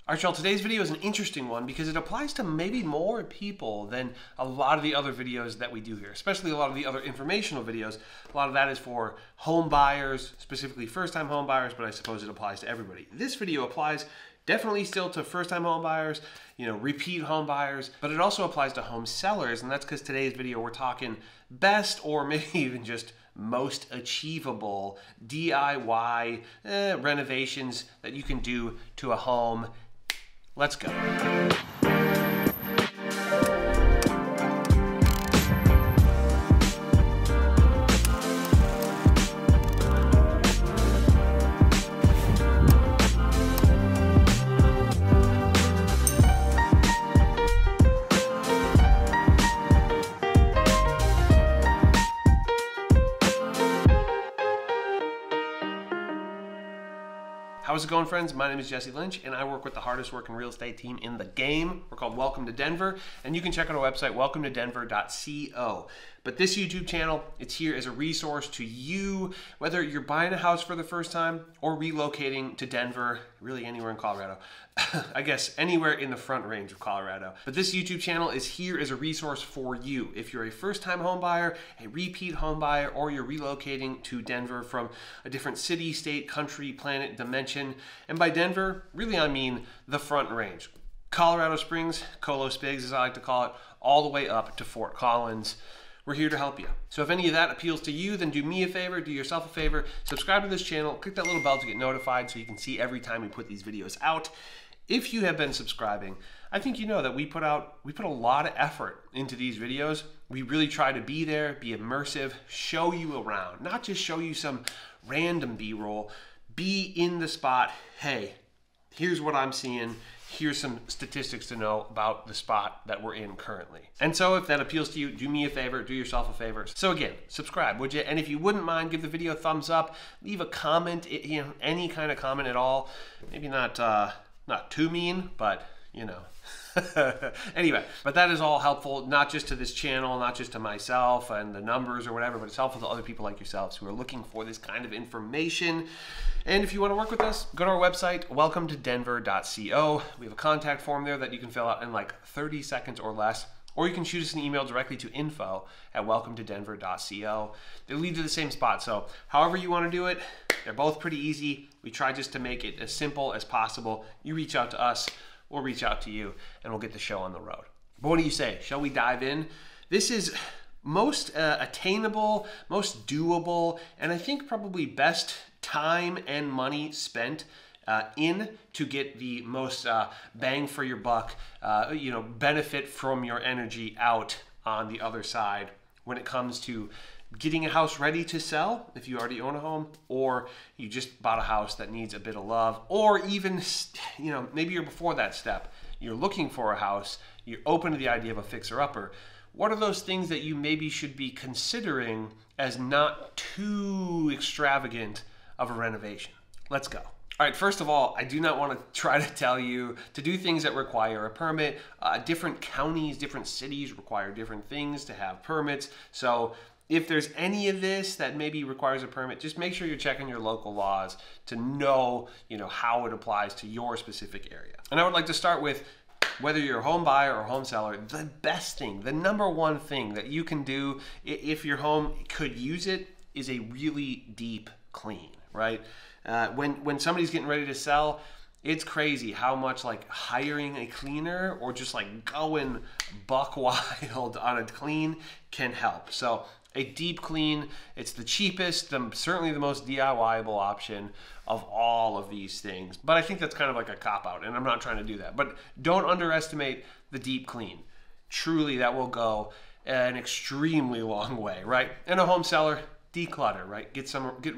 All right, y'all, today's video is an interesting one because it applies to maybe more people than a lot of the other videos that we do here, especially a lot of the other informational videos. A lot of that is for home buyers, specifically first-time home buyers, but I suppose it applies to everybody. This video applies definitely still to first-time home buyers, repeat home buyers, but it also applies to home sellers, and that's because today's video we're talking best or maybe even just most achievable DIY renovations that you can do to a home. Let's go. How's it going, friends? My name is Jesse Lynch, and I work with the hardest working real estate team in the game. We're called Welcome to Denver, and you can check out our website, welcometodenver.co. But this YouTube channel, it's here as a resource to you, whether you're buying a house for the first time or relocating to Denver, really anywhere in Colorado. I guess anywhere in the Front Range of Colorado. But this YouTube channel is here as a resource for you. If you're a first-time home buyer, a repeat home buyer, or you're relocating to Denver from a different city, state, country, planet, dimension. And by Denver, really I mean the Front Range. Colorado Springs, Colo Spigs as I like to call it, all the way up to Fort Collins. We're here to help you. So if any of that appeals to you, then do me a favor, do yourself a favor, subscribe to this channel, click that little bell to get notified so you can see every time we put these videos out. If you have been subscribing, I think you know that we put a lot of effort into these videos. We really try to be there, be immersive, show you around, not just show you some random B-roll, be in the spot. Hey, here's what I'm seeing. Here's some statistics to know about the spot that we're in currently. And so if that appeals to you, do me a favor, do yourself a favor. So again, subscribe, would you? And if you wouldn't mind, give the video a thumbs up, leave a comment, any kind of comment at all. Maybe not too mean, but anyway, but that is all helpful, not just to this channel, not just to myself and the numbers or whatever, but it's helpful to other people like yourselves who are looking for this kind of information. And if you want to work with us, go to our website, welcometodenver.co. We have a contact form there that you can fill out in like 30 seconds or less, or you can shoot us an email directly to info@welcometodenver.co. They lead to the same spot, so however you want to do it, they're both pretty easy. We try just to make it as simple as possible. You reach out to us, we'll reach out to you, and we'll get the show on the road. But what do you say? Shall we dive in? This is most attainable, most doable, and I think probably best time and money spent in to get the most bang for your buck, benefit from your energy out on the other side when it comes to getting a house ready to sell if you already own a home, or you just bought a house that needs a bit of love, or even maybe you're before that step. You're looking for a house, you're open to the idea of a fixer-upper. What are those things that you maybe should be considering as not too extravagant of a renovation? Let's go. All right, first of all, I do not want to try to tell you to do things that require a permit. Different counties, different cities require different things to have permits. So if there's any of this that maybe requires a permit, just make sure you're checking your local laws to know, how it applies to your specific area. And I would like to start with, whether you're a home buyer or home seller, the best thing, the number one thing that you can do if your home could use it is a really deep clean, right? When somebody's getting ready to sell, it's crazy how much like hiring a cleaner or just like going buck wild on a clean can help. So a deep clean, it's the cheapest, certainly the most DIY-able option of all of these things. But I think that's kind of like a cop-out, and I'm not trying to do that. But don't underestimate the deep clean. Truly, that will go an extremely long way, right? And a home seller, declutter, right? Get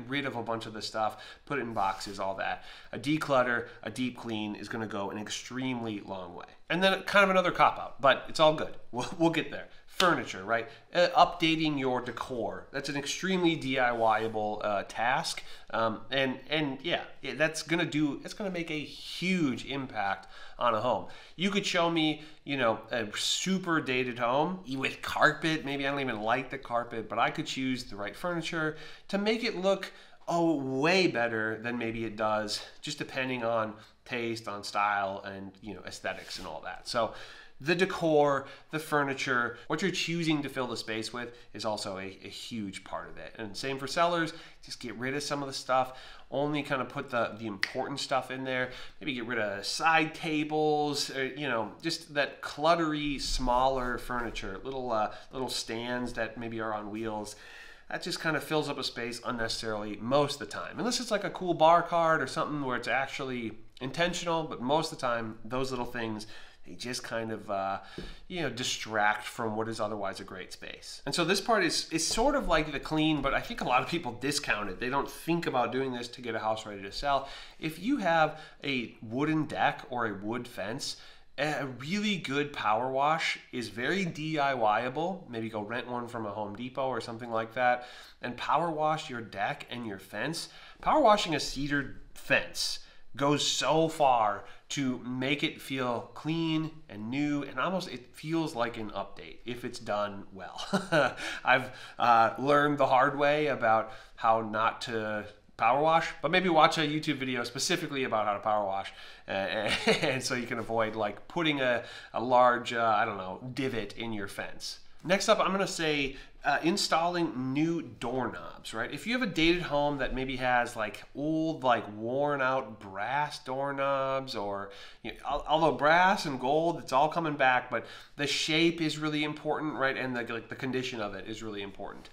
rid of a bunch of the stuff, put it in boxes, all that. A declutter, a deep clean is going to go an extremely long way. And then kind of another cop-out, but it's all good. We'll get there. Furniture, right? Updating your decor. That's an extremely DIY-able task. And yeah, it's gonna make a huge impact on a home. You could show me, a super dated home with carpet. Maybe I don't even like the carpet, but I could choose the right furniture to make it look way better than maybe it does, just depending on taste, on style, and aesthetics and all that. So the decor, the furniture, what you're choosing to fill the space with is also a huge part of it. And same for sellers, just get rid of some of the stuff, only kind of put the important stuff in there. Maybe get rid of side tables, or, just that cluttery, smaller furniture, little stands that maybe are on wheels. That just kind of fills up a space unnecessarily most of the time. Unless it's like a cool bar card or something where it's actually intentional, but most of the time, those little things, they just kind of, distract from what is otherwise a great space. And so this part is sort of like the clean, but I think a lot of people discount it. They don't think about doing this to get a house ready to sell. If you have a wooden deck or a wood fence, a really good power wash is very DIY-able. Maybe go rent one from a Home Depot or something like that, and power wash your deck and your fence. Power washing a cedar fence goes so far to make it feel clean and new, and almost it feels like an update if it's done well. I've learned the hard way about how not to power wash, but maybe watch a YouTube video specifically about how to power wash, and so you can avoid like putting a large, divot in your fence. Next up, I'm gonna say installing new doorknobs, right? If you have a dated home that maybe has like old, like worn out brass doorknobs, or although brass and gold, it's all coming back, but the shape is really important, right? And the condition of it is really important.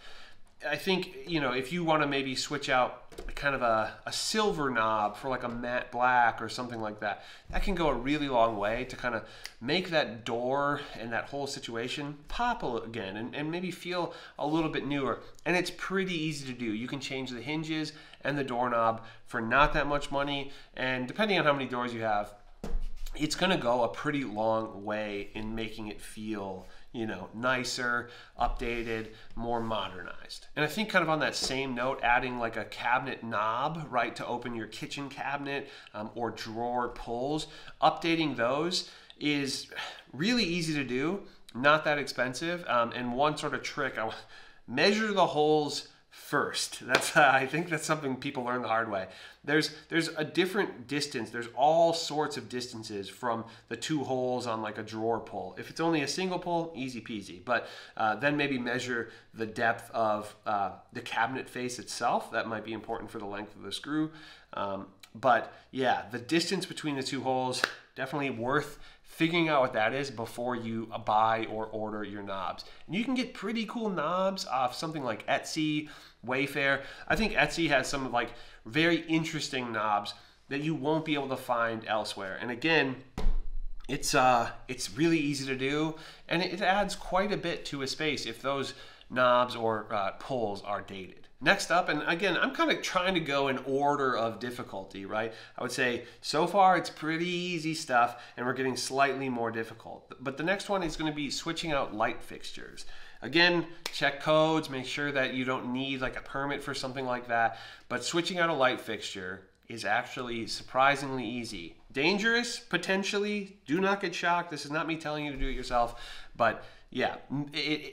I think, if you want to maybe switch out kind of a silver knob for like a matte black or something like that, that can go a really long way to kind of make that door and that whole situation pop again and maybe feel a little bit newer. And it's pretty easy to do. You can change the hinges and the doorknob for not that much money. And depending on how many doors you have, it's going to go a pretty long way in making it feel nicer, updated, more modernized. And I think kind of on that same note, adding like a cabinet knob, right, to open your kitchen cabinet or drawer pulls, updating those is really easy to do, not that expensive. And one sort of trick, measure the holes first. That's I think that's something people learn the hard way. There's a different distance. There's all sorts of distances from the two holes on like a drawer pull. If it's only a single pull, easy peasy. But then maybe measure the depth of the cabinet face itself. That might be important for the length of the screw. But yeah, the distance between the two holes, definitely worth figuring out what that is before you buy or order your knobs. And you can get pretty cool knobs off something like Etsy, Wayfair. I think Etsy has some like very interesting knobs that you won't be able to find elsewhere. And again, it's really easy to do, and it adds quite a bit to a space if those knobs or pulls are dated. Next up, and again, I'm kind of trying to go in order of difficulty, right? I would say so far it's pretty easy stuff, and we're getting slightly more difficult. But the next one is going to be switching out light fixtures. Again, check codes, make sure that you don't need like a permit for something like that. But switching out a light fixture is actually surprisingly easy. Dangerous, potentially. Do not get shocked. This is not me telling you to do it yourself, but yeah,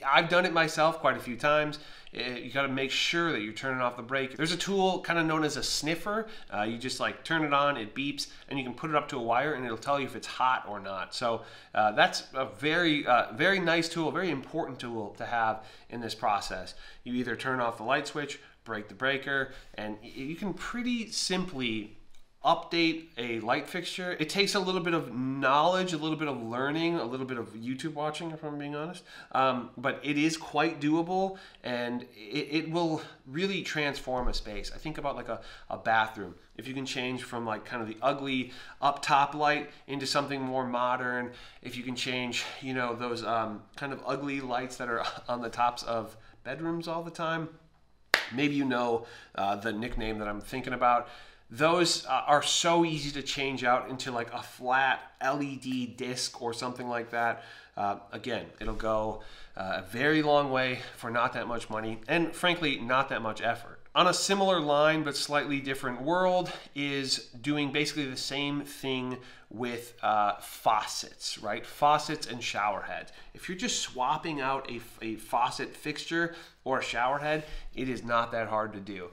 I've done it myself quite a few times. You got to make sure that you're turning off the brake. There's a tool kind of known as a sniffer. You just like turn it on, it beeps, and you can put it up to a wire and it'll tell you if it's hot or not. So that's a very nice tool, very important tool to have in this process. You either turn off the light switch, break the breaker, and you can pretty simply update a light fixture. It takes a little bit of knowledge, a little bit of learning, a little bit of YouTube watching, if I'm being honest. But it is quite doable, and it will really transform a space. I think about like a bathroom. If you can change from like kind of the ugly up top light into something more modern, if you can change, those kind of ugly lights that are on the tops of bedrooms all the time, maybe the nickname that I'm thinking about. Those are so easy to change out into like a flat LED disc or something like that. Again, it'll go a very long way for not that much money and frankly, not that much effort. On a similar line but slightly different world is doing basically the same thing with faucets, right? Faucets and shower heads. If you're just swapping out a faucet fixture or a shower head, it is not that hard to do.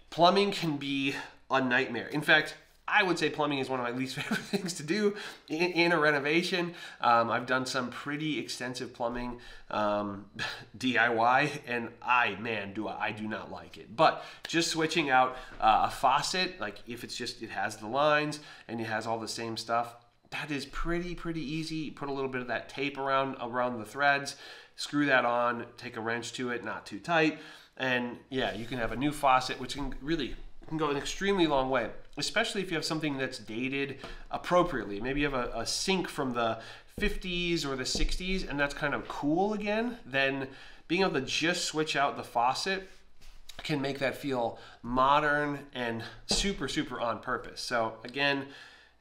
Plumbing can be a nightmare. In fact, I would say plumbing is one of my least favorite things to do in a renovation. I've done some pretty extensive plumbing DIY, and I do not like it. But just switching out a faucet, like if it's just, it has the lines and it has all the same stuff, that is pretty easy. Put a little bit of that tape around the threads, screw that on, take a wrench to it, not too tight, and yeah, you can have a new faucet, which can go an extremely long way, especially if you have something that's dated appropriately. Maybe you have a sink from the 50s or the 60s, and that's kind of cool again. Then being able to just switch out the faucet can make that feel modern and super on purpose. So again,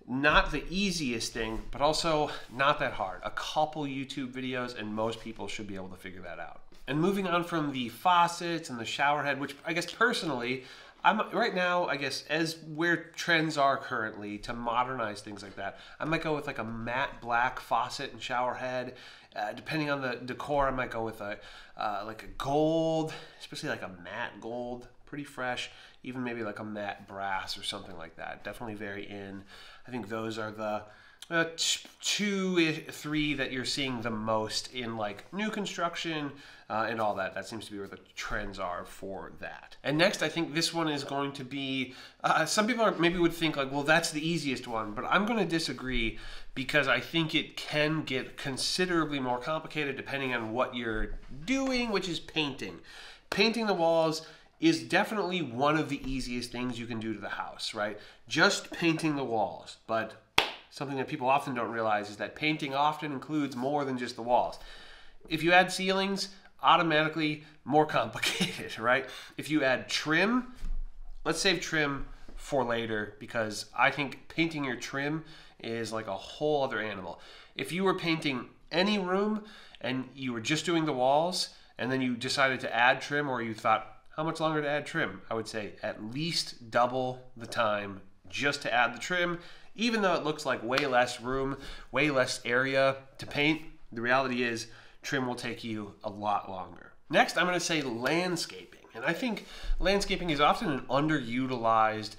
not the easiest thing, but also not that hard. A couple YouTube videos and most people should be able to figure that out. And moving on from the faucets and the shower head, which I guess personally, I'm right now, I guess, as where trends are currently to modernize things like that, I might go with like a matte black faucet and shower head. Depending on the decor, I might go with like a gold, especially like a matte gold, pretty fresh. Even maybe like a matte brass or something like that. Definitely very in. I think those are the 2-3 that you're seeing the most in like new construction and all that. That seems to be where the trends are for that. And next, I think this one is going to be, some people maybe would think like, well, that's the easiest one, but I'm going to disagree because I think it can get considerably more complicated depending on what you're doing, which is painting. Painting the walls is definitely one of the easiest things you can do to the house, right? Just painting the walls. But something that people often don't realize is that painting often includes more than just the walls. If you add ceilings, automatically more complicated, right? If you add trim, let's save trim for later because I think painting your trim is like a whole other animal. If you were painting any room and you were just doing the walls and then you decided to add trim, or you thought, how much longer to add trim? I would say at least double the time just to add the trim. Even though it looks like way less room, way less area to paint, the reality is trim will take you a lot longer. Next, I'm going to say landscaping. And I think landscaping is often an underutilized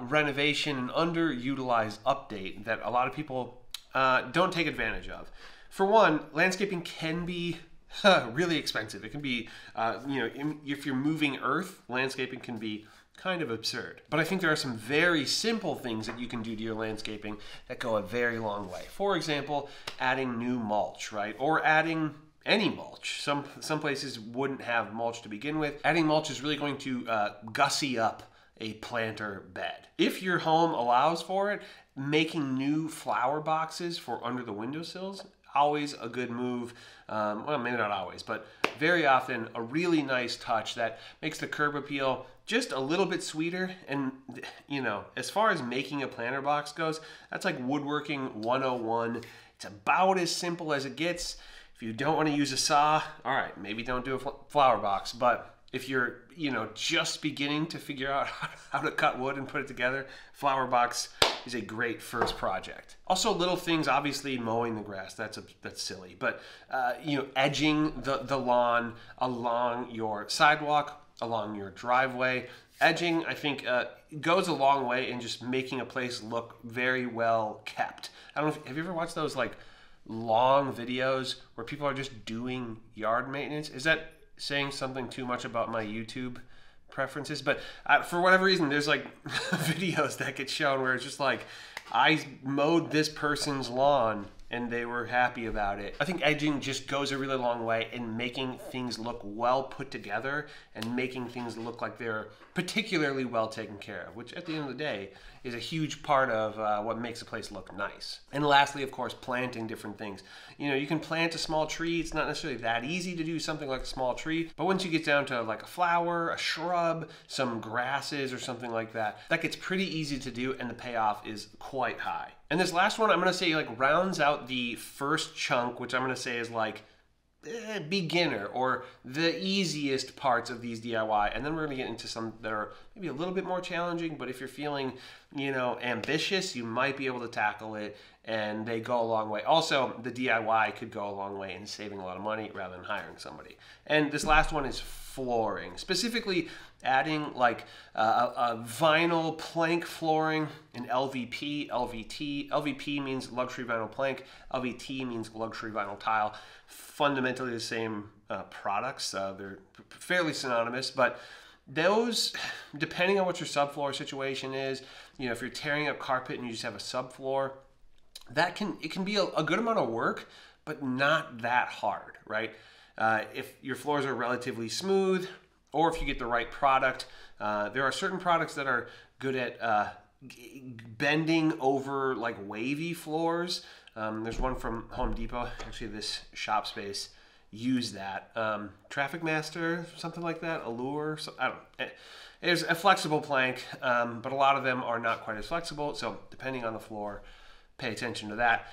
renovation, an underutilized update that a lot of people don't take advantage of. For one, landscaping can be really expensive. It can be, if you're moving earth, landscaping can be kind of absurd. But I think there are some very simple things that you can do to your landscaping that go a very long way. For example, adding new mulch, right? Or adding any mulch. Some places wouldn't have mulch to begin with. Adding mulch is really going to gussy up a planter bed. If your home allows for it, making new flower boxes for under the windowsills, always a good move. Well, maybe not always, but very often a really nice touch that makes the curb appeal just a little bit sweeter. And as far as making a planter box goes, that's like woodworking 101. It's about as simple as it gets. If you don't want to use a saw, all right, maybe don't do a flower box. But if you're, just beginning to figure out how to cut wood and put it together, flower box is a great first project. Also, little things, obviously mowing the grass, that's silly. But, edging the lawn along your sidewalk, along your driveway. Edging, I think, goes a long way in just making a place look very well kept. I don't know, have you ever watched those like long videos where people are just doing yard maintenance? Is that saying something too much about my YouTube preferences? But for whatever reason, there's like videos that get shown where it's just like, I mowed this person's lawn and they were happy about it. I think edging just goes a really long way in making things look well put together and making things look like they're particularly well taken care of, which at the end of the day is a huge part of what makes a place look nice. And lastly, of course, planting different things. You can plant a small tree. It's not necessarily that easy to do something like a small tree, but once you get down to like a flower, a shrub, some grasses or something like that, that gets pretty easy to do and the payoff is quite high. And this last one, I'm going to say like rounds out the first chunk, which I'm going to say is like beginner or the easiest parts of these DIY. And then we're going to get into some that are maybe a little bit more challenging, but if you're feeling you know, ambitious, you might be able to tackle it, and they go a long way. Also, the DIY could go a long way in saving a lot of money rather than hiring somebody. And this last one is flooring, specifically adding like a vinyl plank flooring, an LVP, LVT. LVP means luxury vinyl plank. LVT means luxury vinyl tile. Fundamentally the same products. They're fairly synonymous, but those, depending on what your subfloor situation is, you know, if you're tearing up carpet and you just have a subfloor, it can be a good amount of work, but not that hard, right? If your floors are relatively smooth, or if you get the right product, there are certain products that are good at bending over like wavy floors. There's one from Home Depot. Actually, this shop space used that. Traffic Master, something like that. Allure. So, I don't know. There's a flexible plank, but a lot of them are not quite as flexible. So depending on the floor, pay attention to that.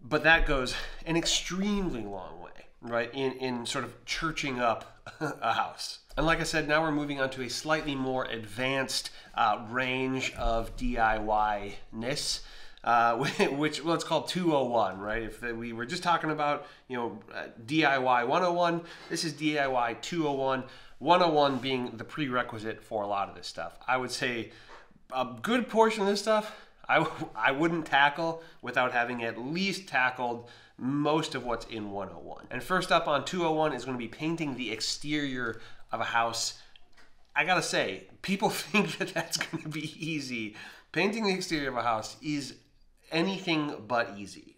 But that goes an extremely long way, right, in sort of churching up a house. And like I said, now we're moving on to a slightly more advanced range of DIY-ness, which let's call 201, right? If we were just talking about, you know, DIY 101, this is DIY 201. 101 being the prerequisite for a lot of this stuff. I would say a good portion of this stuff I wouldn't tackle without having at least tackled most of what's in 101. And first up on 201 is going to be painting the exterior of a house. I gotta say, people think that that's going to be easy. Painting the exterior of a house is anything but easy.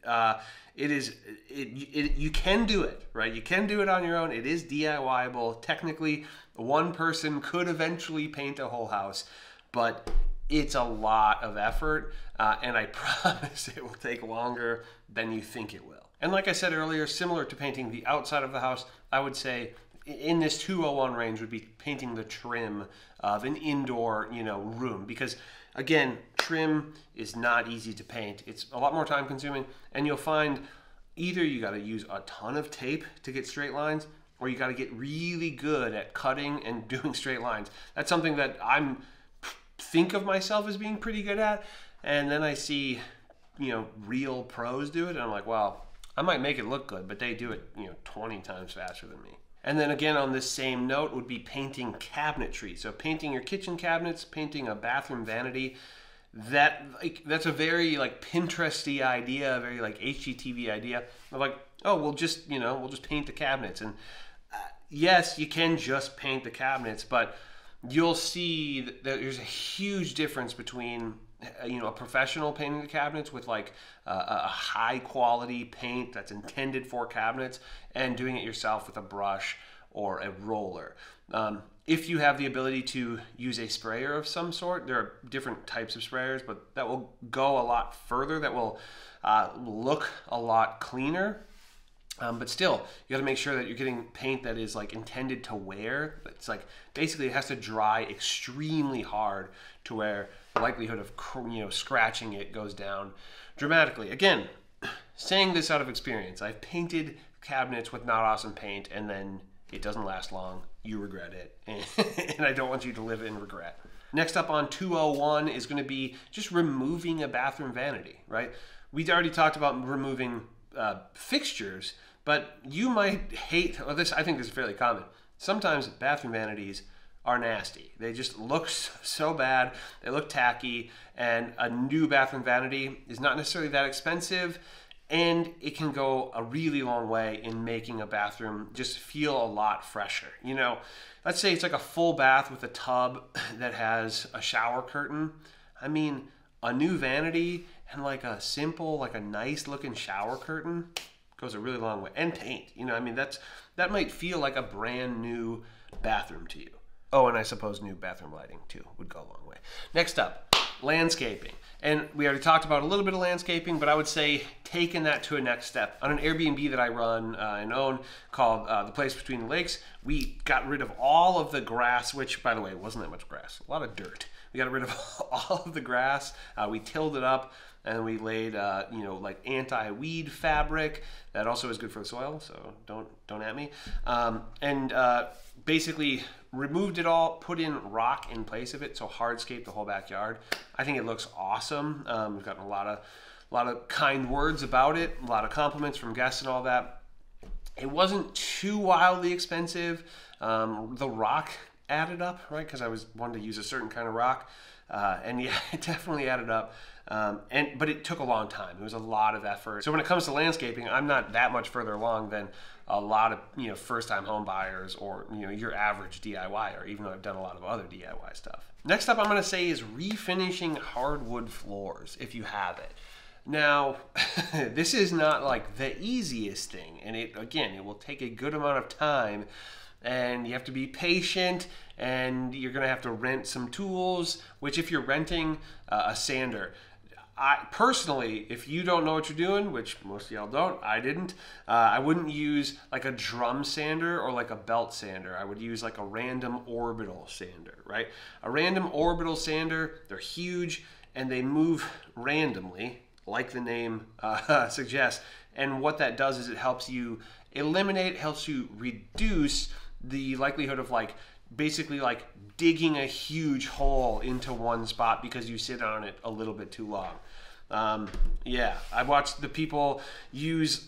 You can do it, right? You can do it on your own. It is DIYable. Technically, one person could eventually paint a whole house, but it's a lot of effort, and I promise it will take longer than you think it will. And like I said earlier, similar to painting the outside of the house, I would say in this 201 range would be painting the trim of an indoor, you know, room, because again, trim is not easy to paint. It's a lot more time consuming, and you'll find either you got to use a ton of tape to get straight lines, or you got to get really good at cutting and doing straight lines. That's something that I'm think of myself as being pretty good at, and then I see, you know, real pros do it, and I'm like, well, I might make it look good, but they do it, you know, 20 times faster than me. And then again, on this same note, would be painting cabinetry. So painting your kitchen cabinets, painting a bathroom vanity. That's a very like Pinteresty idea, a very like HGTV idea of like, oh, we'll just paint the cabinets. And yes, you can just paint the cabinets, but you'll see that there's a huge difference between, you know, a professional painting the cabinets with like a high quality paint that's intended for cabinets and doing it yourself with a brush or a roller. If you have the ability to use a sprayer of some sort, there are different types of sprayers, but that will go a lot further, that will look a lot cleaner. But still, you got to make sure that you're getting paint that is like intended to wear. It's like basically it has to dry extremely hard to where the likelihood of, you know, scratching it goes down dramatically. Again, saying this out of experience, I've painted cabinets with not awesome paint, and then it doesn't last long. You regret it, and I don't want you to live in regret. Next up on 201 is going to be just removing a bathroom vanity, right? We already talked about removing fixtures, but you might hate, well, this, I think this is fairly common. Sometimes bathroom vanities are nasty. They just look so bad, they look tacky, and a new bathroom vanity is not necessarily that expensive, and it can go a really long way in making a bathroom just feel a lot fresher. You know, let's say it's like a full bath with a tub that has a shower curtain. I mean, a new vanity and like a simple, like a nice looking shower curtain goes a really long way. And paint, you know, I mean, that might feel like a brand new bathroom to you. Oh, and I suppose new bathroom lighting too would go a long way. Next up, landscaping. And we already talked about a little bit of landscaping, but I would say taking that to a next step. On an Airbnb that I run and own called The Place Between the Lakes, we got rid of all of the grass, which, by the way, wasn't that much grass, a lot of dirt. We got rid of all of the grass. We tilled it up, and we laid, you know, like anti-weed fabric that also is good for the soil. So don't at me. And basically removed it all, put in rock in place of it, so hardscape the whole backyard. I think it looks awesome. We've gotten a lot of kind words about it, a lot of compliments from guests and all that. It wasn't too wildly expensive. The rock added up, right? Because I wanted to use a certain kind of rock, and yeah, it definitely added up. But it took a long time. It was a lot of effort. So when it comes to landscaping, I'm not that much further along than a lot of, you know, first-time home buyers or, you know, your average DIYer, even though I've done a lot of other DIY stuff. Next up, I'm going to say is refinishing hardwood floors if you have it. Now, this is not like the easiest thing, and it will take a good amount of time, and you have to be patient, and you're going to have to rent some tools, which if you're renting a sander, personally, if you don't know what you're doing, which most of y'all don't, I didn't, I wouldn't use like a drum sander or like a belt sander. I would use like a random orbital sander, right? A random orbital sander, they're huge and they move randomly, like the name suggests. And what that does is it helps you eliminate, helps you reduce the likelihood of like basically like digging a huge hole into one spot because you sit on it a little bit too long. Yeah, I watched the people use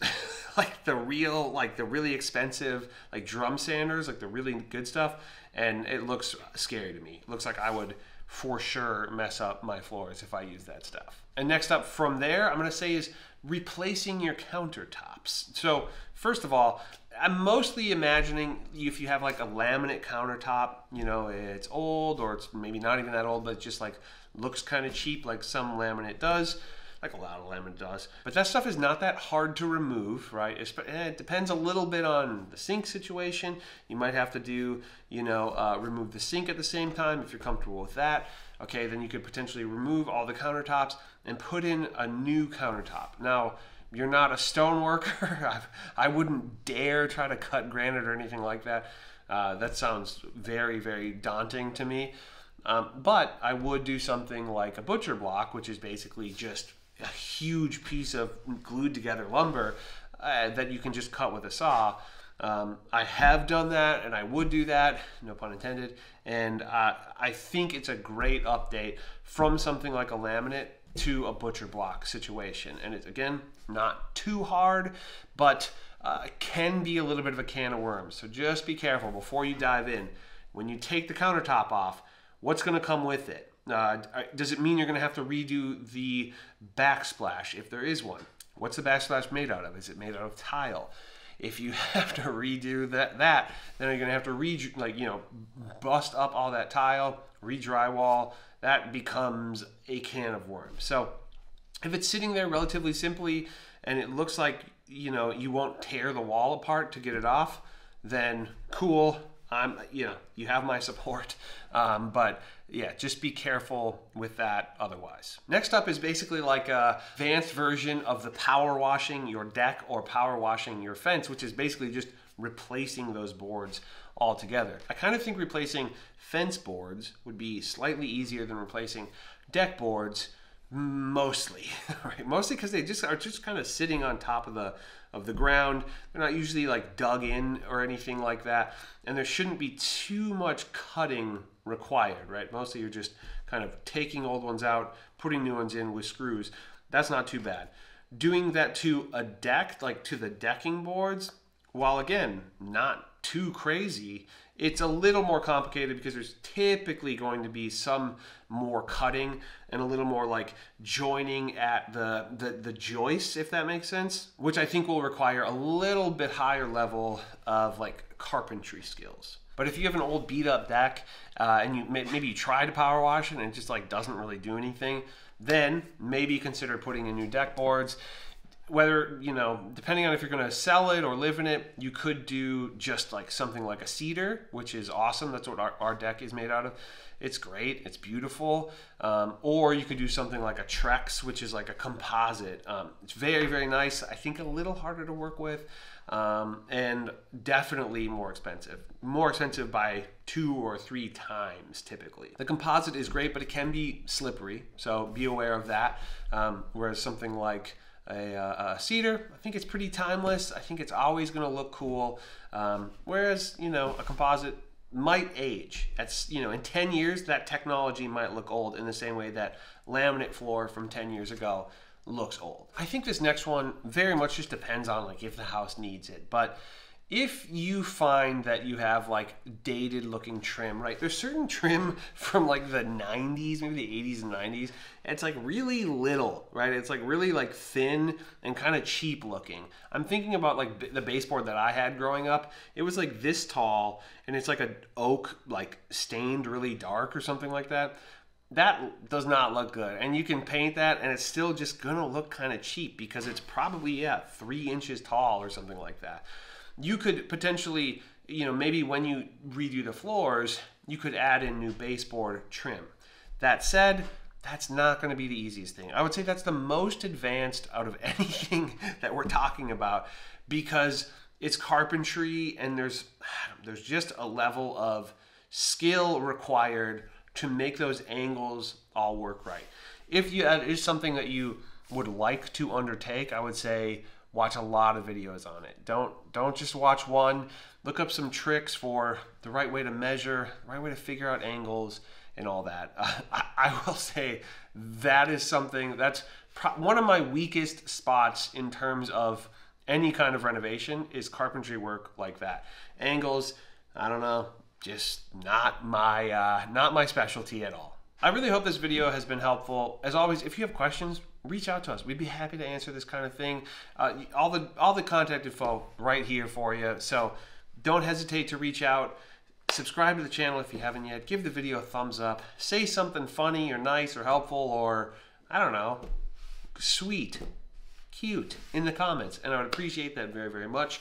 like the really expensive like drum sanders, like the really good stuff, and it looks scary to me. It looks like I would for sure mess up my floors if I use that stuff. And next up from there, I'm gonna say is replacing your countertops. So first of all, I'm mostly imagining if you have like a laminate countertop, you know, it's old or it's maybe not even that old, but it just like looks kind of cheap like some laminate does, like a lot of laminate does. But that stuff is not that hard to remove, right? It depends a little bit on the sink situation. You might have to do, you know, remove the sink at the same time if you're comfortable with that. Okay, then you could potentially remove all the countertops and put in a new countertop. Now, you're not a stone worker. I wouldn't dare try to cut granite or anything like that. That sounds very, very daunting to me. But I would do something like a butcher block, which is basically just a huge piece of glued together lumber that you can just cut with a saw. I have done that and I would do that, no pun intended. And I think it's a great update from something like a laminate to a butcher block situation. And it's, again, not too hard, but can be a little bit of a can of worms. So just be careful before you dive in. When you take the countertop off, what's going to come with it? Does it mean you're going to have to redo the backsplash if there is one? What's the backsplash made out of? Is it made out of tile? If you have to redo that, then you're going to have to bust up all that tile, re-drywall. That becomes a can of worms. So if it's sitting there relatively simply and it looks like, you know, you won't tear the wall apart to get it off, then cool. You have my support. But yeah, just be careful with that otherwise. Next up is basically like a advanced version of the power washing your deck or power washing your fence, which is basically just replacing those boards altogether. I kind of think replacing fence boards would be slightly easier than replacing deck boards, mostly, right? Mostly because they are just kind of sitting on top of the ground. They're not usually like dug in or anything like that, and there shouldn't be too much cutting required, right? Mostly you're just kind of taking old ones out, putting new ones in with screws. That's not too bad. Doing that to a deck, like to the decking boards, while again, not too crazy, it's a little more complicated because there's typically going to be some more cutting and a little more like joining at the joists, if that makes sense, which I think will require a little bit higher level of like carpentry skills. But if you have an old beat up deck and maybe you try to power wash it and it just like doesn't really do anything, then maybe consider putting in new deck boards. whether, you know, depending on if you're going to sell it or live in it, you could do just like something like a cedar, which is awesome. That's what our deck is made out of. It's great. It's beautiful. Or you could do something like a Trex, which is like a composite. It's very, very nice. I think a little harder to work with, and definitely more expensive. More expensive by 2 or 3 times typically. The composite is great, but it can be slippery, so be aware of that. Whereas something like a cedar, I think it's pretty timeless. I think it's always going to look cool. Whereas, you know, a composite might age. That's, you know, in 10 years, that technology might look old in the same way that laminate floor from 10 years ago looks old. I think this next one very much just depends on like if the house needs it. But if you find that you have like dated looking trim, right? There's certain trim from like the 90s, maybe the 80s and 90s. It's like really little, right? It's like really like thin and kind of cheap looking. I'm thinking about like the baseboard that I had growing up. It was like this tall and it's like a oak, like stained really dark or something like that. That does not look good. And you can paint that and it's still just gonna look kind of cheap because it's probably, yeah, 3 inches tall or something like that. You could potentially, you know, maybe when you redo the floors, you could add in new baseboard trim. That said, that's not going to be the easiest thing. I would say that's the most advanced out of anything that we're talking about because it's carpentry and there's just a level of skill required to make those angles all work right. If it is something that you would like to undertake, I would say watch a lot of videos on it. Don't just watch one. Look up some tricks for the right way to measure, the right way to figure out angles and all that. I will say that is something that's one of my weakest spots in terms of any kind of renovation is carpentry work like that. Angles, I don't know, just not my specialty at all. I really hope this video has been helpful. As always, if you have questions, reach out to us. We'd be happy to answer this kind of thing. All the contact info right here for you. So don't hesitate to reach out. Subscribe to the channel if you haven't yet. Give the video a thumbs up. Say something funny or nice or helpful or, I don't know, sweet, cute in the comments. And I would appreciate that very, very much.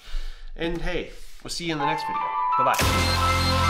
And hey, we'll see you in the next video. Bye-bye.